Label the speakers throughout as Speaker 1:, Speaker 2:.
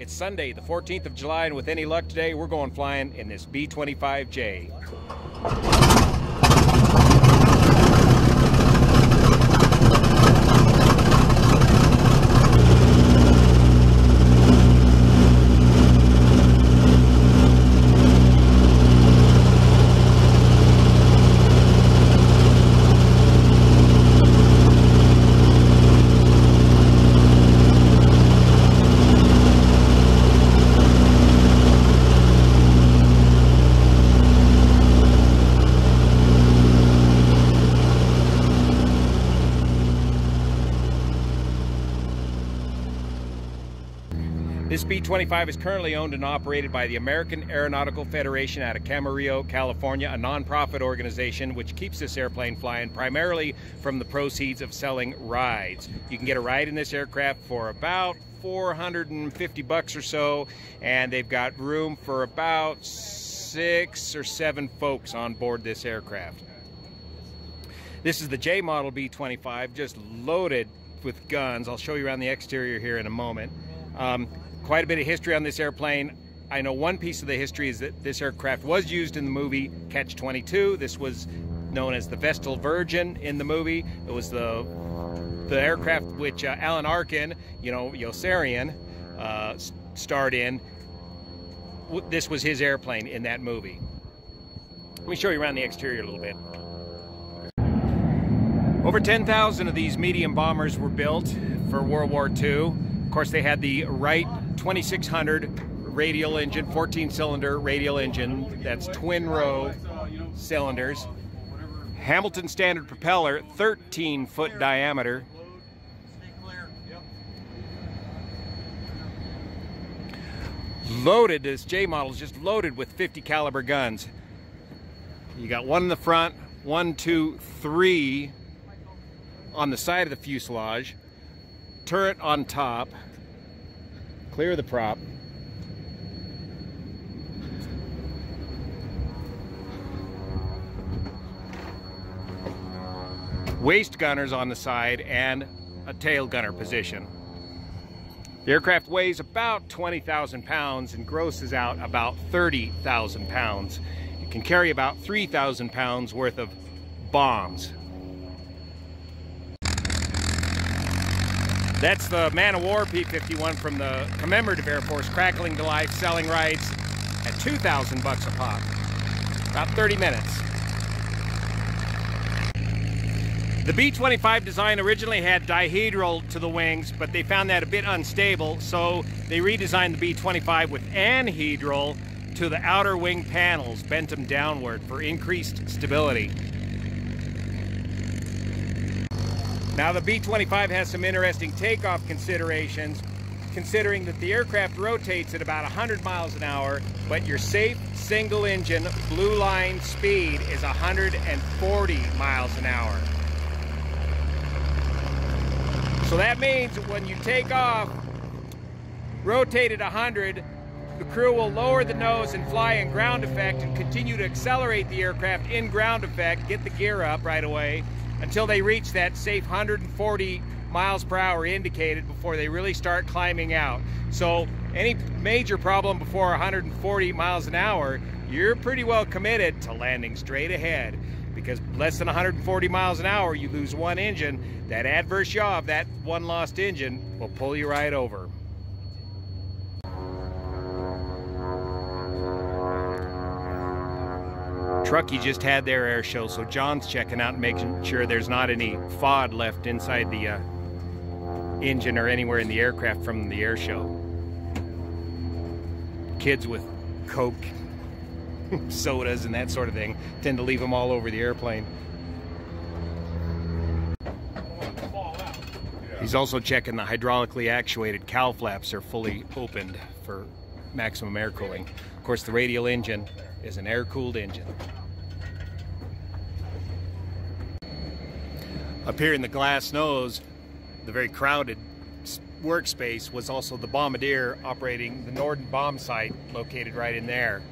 Speaker 1: It's Sunday, the 14th of July, and with any luck today, we're going flying in this B-25J. This B-25 is currently owned and operated by the American Aeronautical Federation out of Camarillo, California, a non-profit organization which keeps this airplane flying primarily from the proceeds of selling rides. You can get a ride in this aircraft for about $450 or so, and they've got room for about 6 or 7 folks on board this aircraft. This is the J model B-25, just loaded with guns. I'll show you around the exterior here in a moment. Quite a bit of history on this airplane. I know one piece of the history is that this aircraft was used in the movie Catch-22. This was known as the Vestal Virgin in the movie. It was the aircraft which Alan Arkin, Uillean, starred in. This was his airplane in that movie. Let me show you around the exterior a little bit. Over 10,000 of these medium bombers were built for World War II. Of course, they had the Wright 2600 radial engine, 14-cylinder radial engine. That's twin-row cylinders. Hamilton standard propeller, 13-foot diameter. Loaded, this J model is just loaded with 50 caliber guns. You got one in the front, 1, 2, 3 on the side of the fuselage. Turret on top. Clear the prop. Waist gunners on the side and a tail gunner position. The aircraft weighs about 20,000 pounds and grosses out about 30,000 pounds. It can carry about 3,000 pounds worth of bombs. That's the man-of-war P-51 from the Commemorative Air Force, crackling to life, selling rides at $2,000 a pop. About 30 minutes. The B-25 design originally had dihedral to the wings, but they found that a bit unstable, so they redesigned the B-25 with anhedral to the outer wing panels, bent them downward for increased stability. Now the B-25 has some interesting takeoff considerations, considering that the aircraft rotates at about 100 miles an hour, but your safe single engine blue line speed is 140 miles an hour. So that means when you take off, rotate at 100, the crew will lower the nose and fly in ground effect and continue to accelerate the aircraft in ground effect, get the gear up right away, until they reach that safe 140 miles per hour indicated before they really start climbing out. So any major problem before 140 miles an hour, you're pretty well committed to landing straight ahead, because less than 140 miles an hour, you lose one engine. That adverse yaw of that one lost engine will pull you right over. Truckee just had their air show, so John's checking out and making sure there's not any FOD left inside the engine or anywhere in the aircraft from the air show. Kids with Coke, sodas, and that sort of thing tend to leave them all over the airplane. He's also checking the hydraulically actuated cowl flaps are fully opened for maximum air cooling. Of course, the radial engine is an air-cooled engine. Up here in the glass nose, the very crowded workspace, was also the bombardier operating the Norden bomb site located right in there.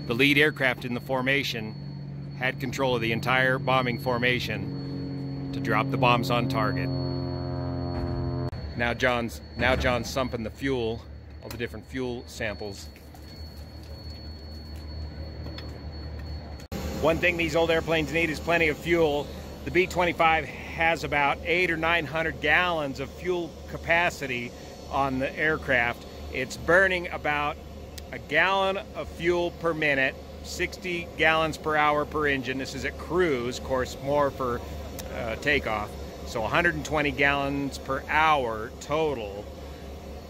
Speaker 1: The lead aircraft in the formation had control of the entire bombing formation to drop the bombs on target. Now John's sumping the fuel all the different fuel samples. One thing these old airplanes need is plenty of fuel. The B-25 has about 800 or 900 gallons of fuel capacity on the aircraft. It's burning about a gallon of fuel per minute, 60 gallons per hour per engine. This is at cruise, of course, more for takeoff. So 120 gallons per hour total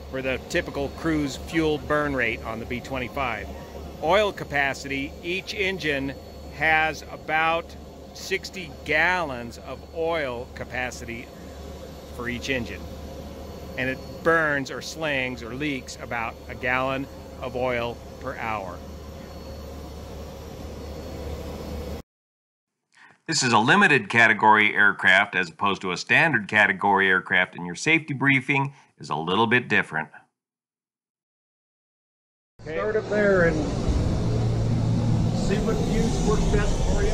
Speaker 1: for the typical cruise fuel burn rate on the B-25. Oil capacity, each engine has about 60 gallons of oil capacity for each engine. And it burns or slings or leaks about a gallon of oil per hour. This is a limited category aircraft as opposed to a standard category aircraft, and your safety briefing is a little bit different.
Speaker 2: Okay. Start up there and see what fuse works best for you.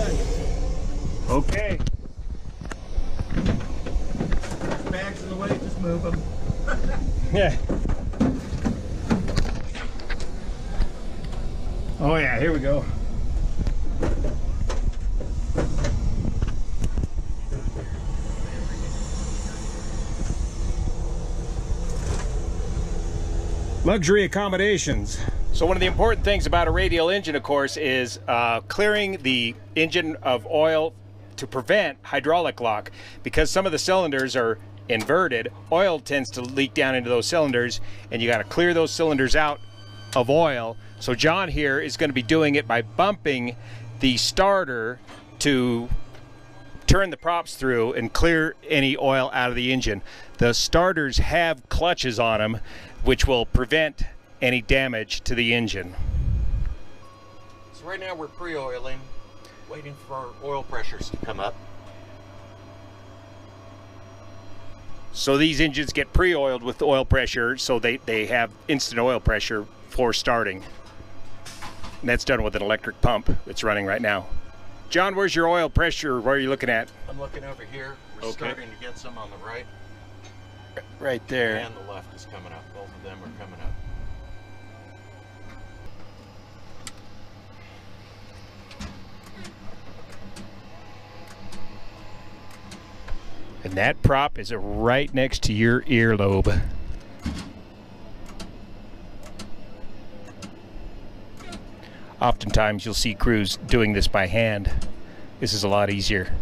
Speaker 1: Okay.
Speaker 2: Bags in the way, just move them.
Speaker 1: Yeah. Oh yeah, here we go. Luxury accommodations. So one of the important things about a radial engine, of course, is clearing the engine of oil to prevent hydraulic lock. Because some of the cylinders are inverted, oil tends to leak down into those cylinders, and you got to clear those cylinders out of oil. So John here is going to be doing it by bumping the starter to turn the props through and clear any oil out of the engine. The starters have clutches on them, which will prevent any damage to the engine.
Speaker 3: So right now we're pre-oiling, waiting for our oil pressures to come up.
Speaker 1: So these engines get pre-oiled with oil pressure, so they have instant oil pressure for starting. And that's done with an electric pump that's running right now. John, where's your oil pressure? Where are you looking at?
Speaker 3: I'm looking over here. We're starting to get some on the right.
Speaker 1: Right there.
Speaker 3: And the left is coming up. Both of them are coming up.
Speaker 1: And that prop is right next to your earlobe. Oftentimes you'll see crews doing this by hand. This is a lot easier.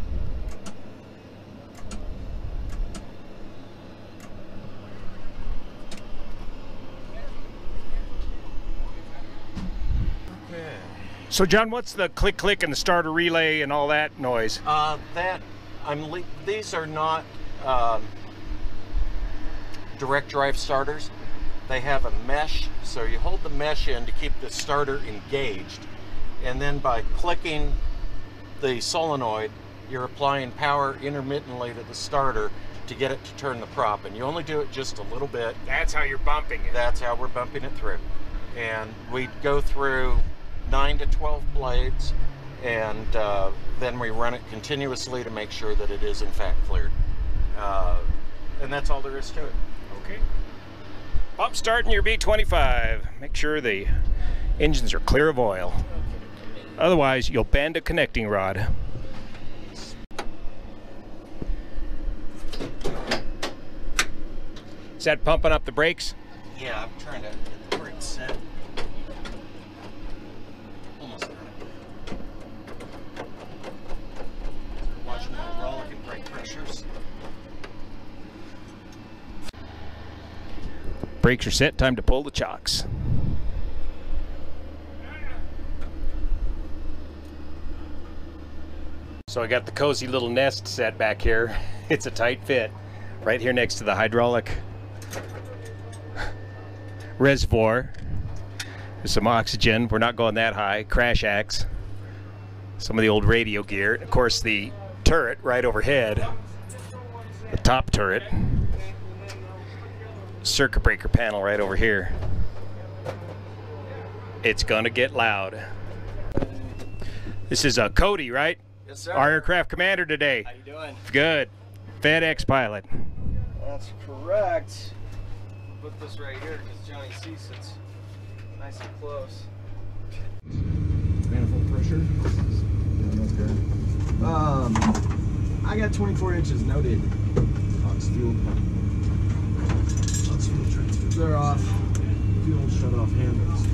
Speaker 3: Okay.
Speaker 1: So John, what's the click click and the starter relay and all that noise?
Speaker 3: These are not direct drive starters. They have a mesh, so you hold the mesh in to keep the starter engaged, and then by clicking the solenoid, you're applying power intermittently to the starter to get it to turn the prop, and you only do it just a little bit.
Speaker 1: That's how you're bumping it.
Speaker 3: That's how we're bumping it through. And we go through 9 to 12 blades, and then we run it continuously to make sure that it is in fact cleared. And that's all there is to it.
Speaker 1: Okay. Pump starting your B-25. Make sure the engines are clear of oil. Otherwise, you'll bend a connecting rod. Is that pumping up the brakes?
Speaker 3: Yeah, I'm trying to get the brakes set. Almost done. Watching the hydraulic and brake pressures.
Speaker 1: Brakes are set, time to pull the chocks. So I got the cozy little nest set back here. It's a tight fit right here next to the hydraulic reservoir. There's some oxygen. We're not going that high. Crash axe. Some of the old radio gear. Of course, the turret right overhead. The top turret. Circuit breaker panel right over here. It's gonna get loud. This is Cody, right?
Speaker 2: Yes, sir.
Speaker 1: Our aircraft commander today.
Speaker 2: How you doing?
Speaker 1: Good. FedEx pilot.
Speaker 2: That's correct.
Speaker 4: put this right here because Johnny C sits nice and close.
Speaker 2: Manifold pressure. I got 24 inches noted. Ox fuel pump. Ox fuel transfer. They're off. Fuel shut off handles.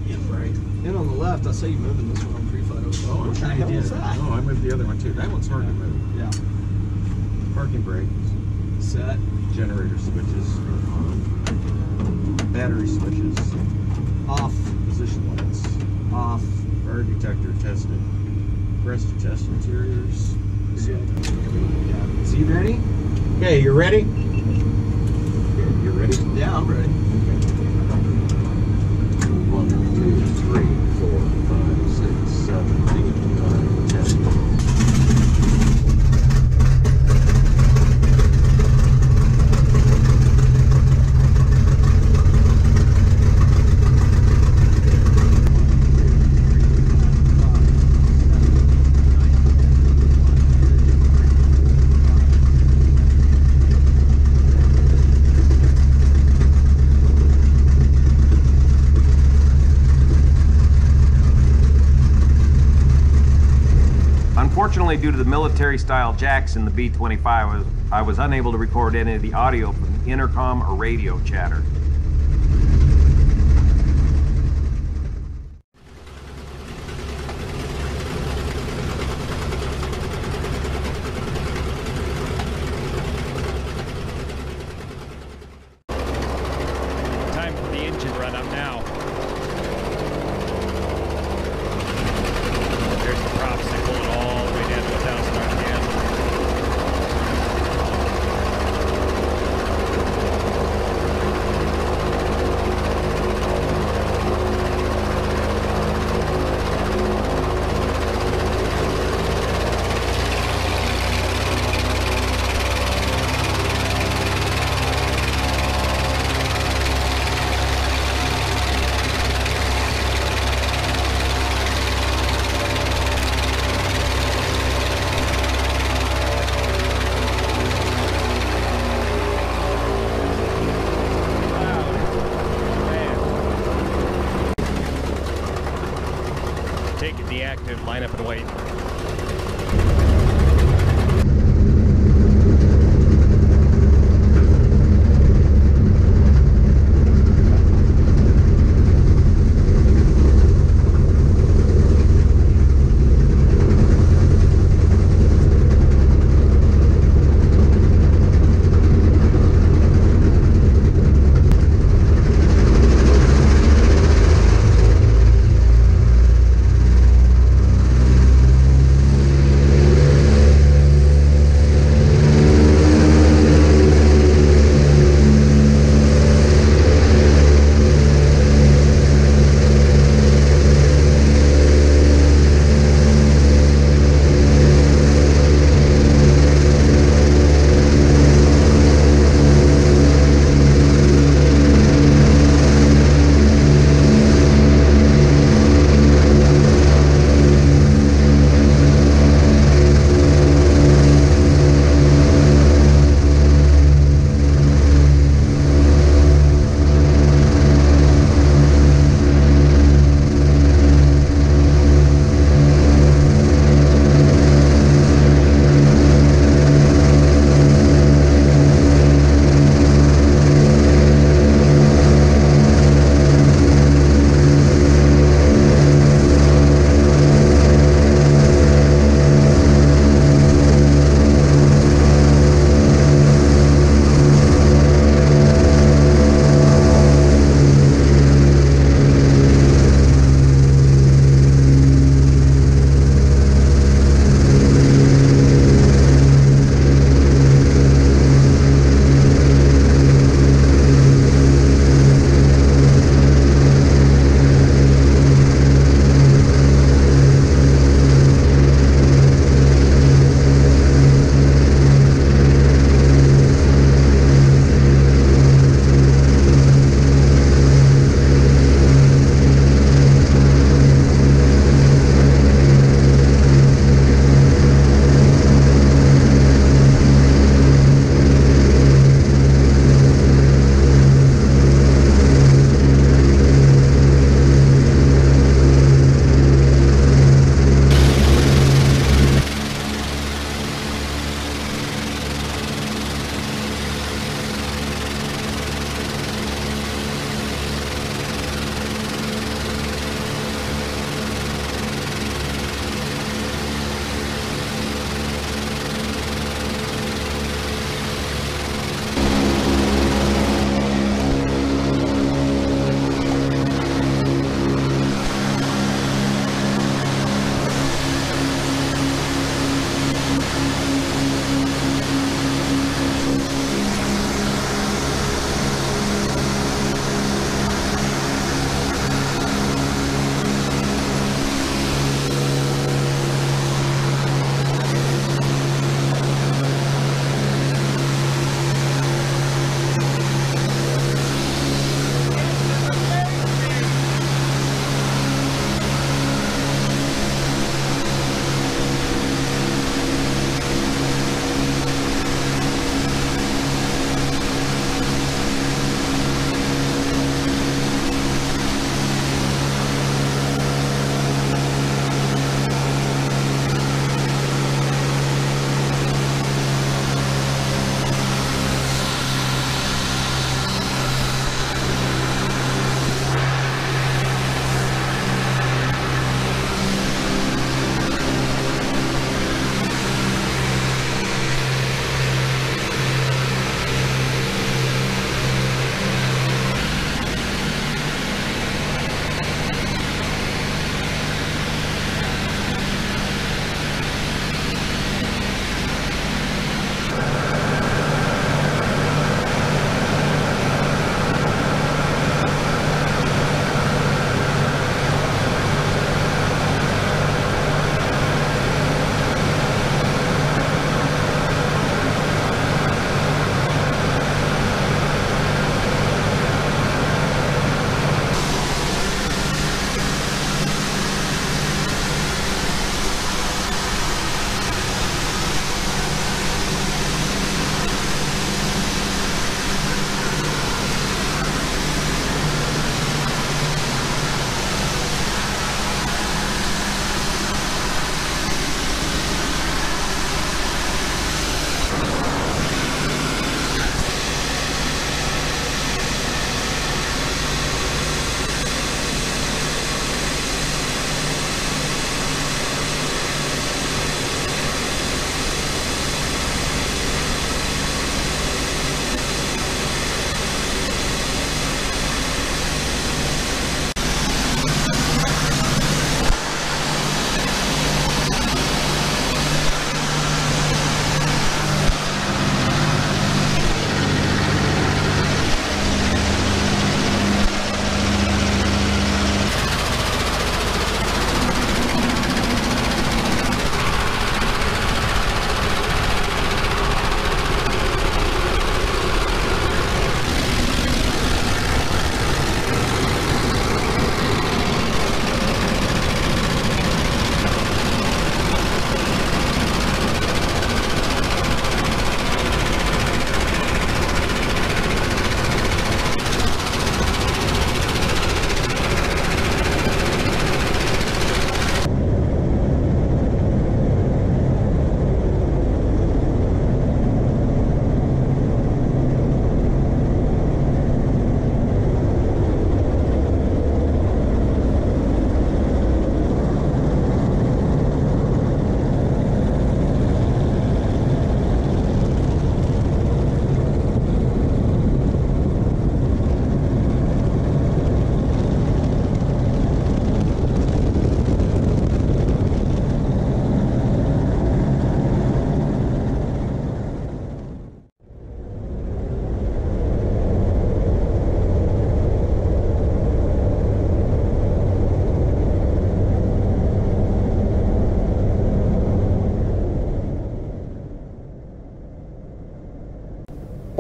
Speaker 2: Yeah, right. And on the left, I saw you moving this one on pre-flight.
Speaker 5: Oh, I'm sure you did. No, I moved the other one too. That one's hard to move.
Speaker 2: Yeah.
Speaker 5: Parking brake.
Speaker 2: Set.
Speaker 5: Generator switches are on. Battery switches.
Speaker 2: Off.
Speaker 5: Position lights.
Speaker 2: Off.
Speaker 5: Fire detector tested. Pressure test interiors.
Speaker 2: Yeah. Is he ready?
Speaker 5: Okay, you ready? You ready?
Speaker 2: Yeah, I'm ready.
Speaker 5: 1, 2, 3, 4, 5, 6, 7, 8, 9, 10.
Speaker 1: Unfortunately, due to the military-style jacks in the B-25, I was unable to record any of the audio from the intercom or radio chatter. Time for the engine run-up now. There's the props. They pull it all the way down to 1,000 RPM. Take it deactive, line up and wait.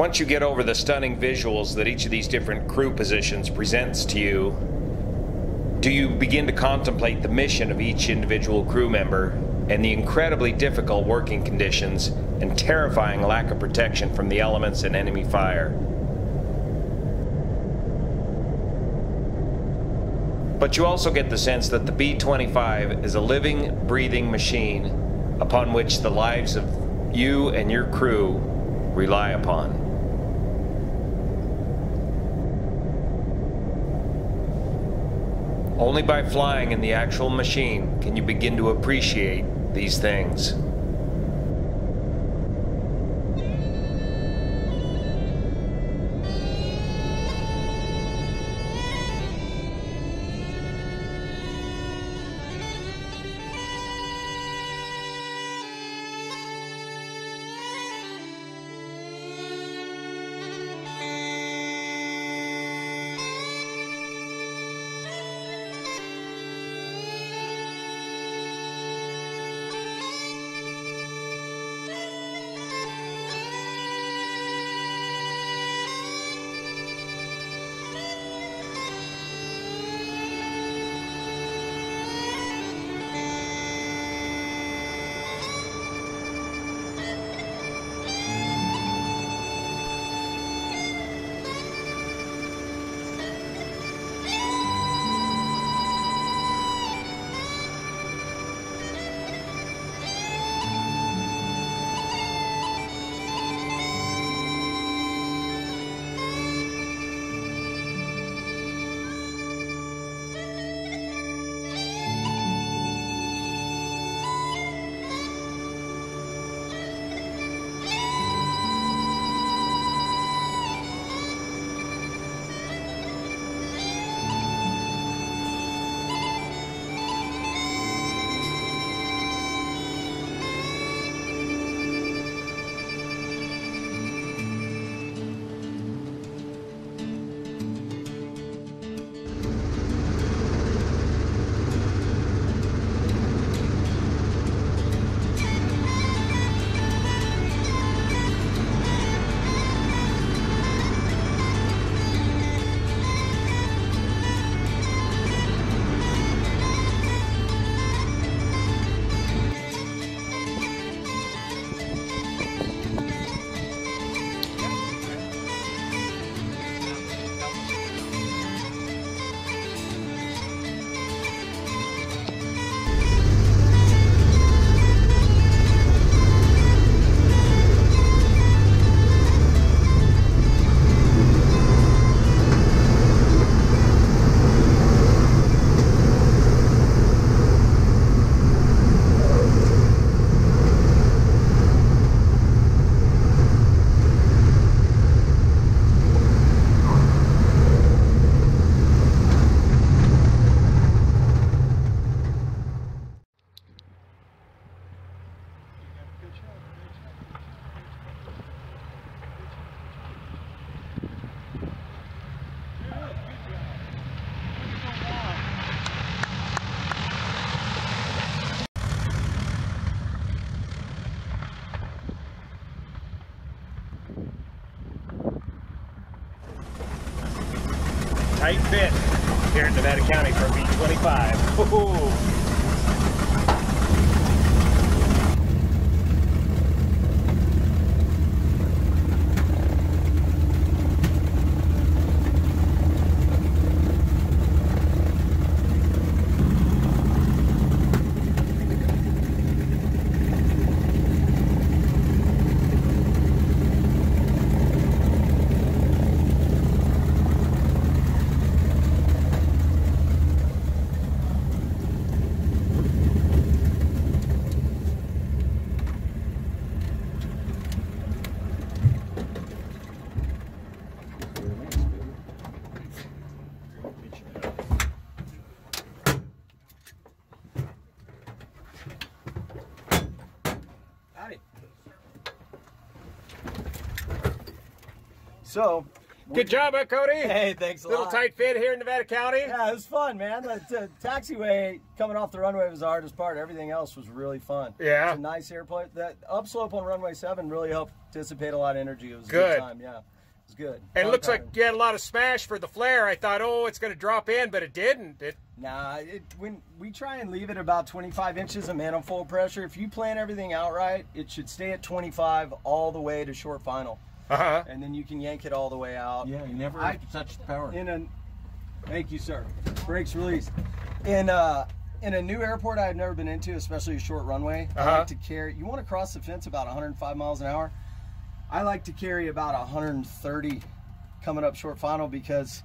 Speaker 1: once you get over the stunning visuals that each of these different crew positions presents to you, do you begin to contemplate the mission of each individual crew member and the incredibly difficult working conditions and terrifying lack of protection from the elements and enemy fire. But you also get the sense that the B-25 is a living, breathing machine upon which the lives of you and your crew rely upon. Only by flying in the actual machine can you begin to appreciate these things.
Speaker 6: Tight fit here in Nevada County for a B-25. Woo-hoo.
Speaker 2: So,
Speaker 1: Good job, Cody.
Speaker 7: Hey, thanks a
Speaker 1: Little
Speaker 7: lot.
Speaker 1: tight fit here in Nevada County.
Speaker 7: Yeah, it was fun, man. The taxiway coming off the runway was the hardest part. Everything else was really fun.
Speaker 1: Yeah.
Speaker 7: It's a nice airplane. That upslope on runway 7 really helped dissipate a lot of energy. It was a
Speaker 1: Good.
Speaker 7: good time, yeah. It was good.
Speaker 1: And it
Speaker 7: Fun
Speaker 1: looks like
Speaker 7: time.
Speaker 1: you had a lot of smash for the flare. I thought, oh, it's going to drop in, but it didn't.
Speaker 7: Nah, when we try and leave it about 25 inches of manifold pressure, if you plan everything out right, it should stay at 25 all the way to short final.
Speaker 1: Uh-huh.
Speaker 7: And then you can yank it all the way out.
Speaker 3: Yeah, you never touch the power.
Speaker 7: Thank you, sir. Brakes released. In a new airport I've never been into, especially a short runway, I like to carry, you want to cross the fence about 105 miles an hour. I like to carry about 130 coming up short final because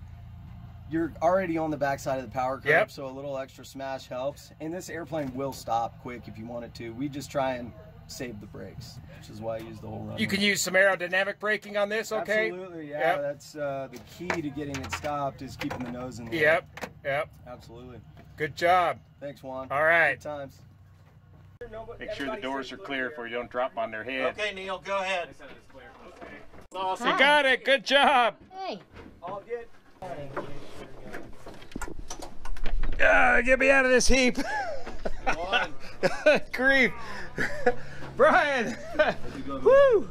Speaker 7: you're already on the backside of the power curve,
Speaker 1: Yep.
Speaker 7: so a little extra smash helps. And this airplane will stop quick if you want it to. We just try and save the brakes, which is why I use the whole run.
Speaker 1: You can use some aerodynamic braking on this, okay?
Speaker 7: Absolutely, yeah.
Speaker 1: Yep.
Speaker 7: That's the key to getting it stopped is keeping the nose in the
Speaker 1: Yep, yep.
Speaker 7: Absolutely.
Speaker 1: Good job.
Speaker 7: Thanks, Juan.
Speaker 1: All right.
Speaker 7: Good times.
Speaker 1: Make sure the doors are clear before you don't drop on their head.
Speaker 3: Okay, Neil, go ahead.
Speaker 1: Awesome. You got it. Good job.
Speaker 8: Hey.
Speaker 7: All good.
Speaker 1: Get me out of this heap. Grief. Brian. Woo.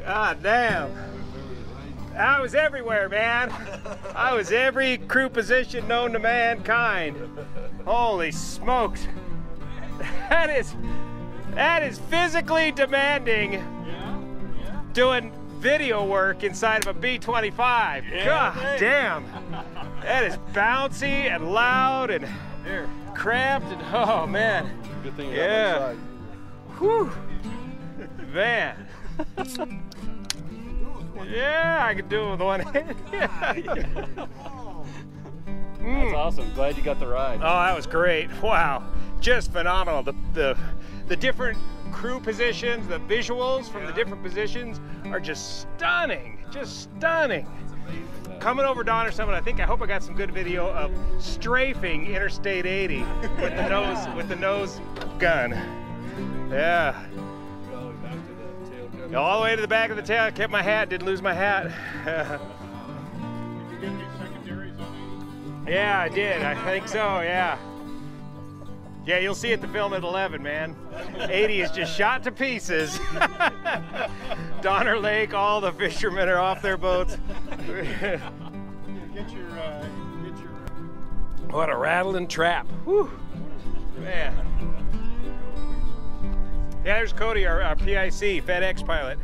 Speaker 1: God damn. I was everywhere, man. I was every crew position known to mankind. Holy smokes. That is physically demanding doing video work inside of a B-25. God damn. That is bouncy and loud and cramped and oh man.
Speaker 2: Good thing
Speaker 1: Yeah. Whew. Man. Yeah, I could do it with one hand.
Speaker 6: That's awesome. Glad you got the ride.
Speaker 1: Oh, that was great. Wow. Just phenomenal. The different crew positions, the visuals from the different positions are just stunning. Just stunning. Coming over Don or something, I hope I got some good video of strafing Interstate 80 with the nose gun. Yeah. All the way to the back of the tail. I kept my hat, didn't lose my hat. Yeah, I did. I think so, yeah. Yeah, you'll see it the film at 11, man. 80 is just shot to pieces. Donner Lake, all the fishermen are off their boats. What a rattling trap. Whew. Man. Yeah, there's Cody, our PIC, FedEx pilot.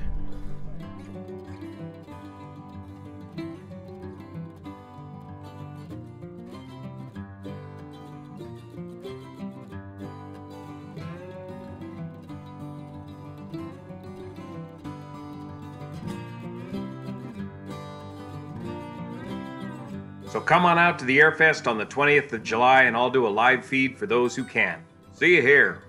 Speaker 1: So come on out to the Airfest on the 20th of July and I'll do a live feed for those who can. See you here.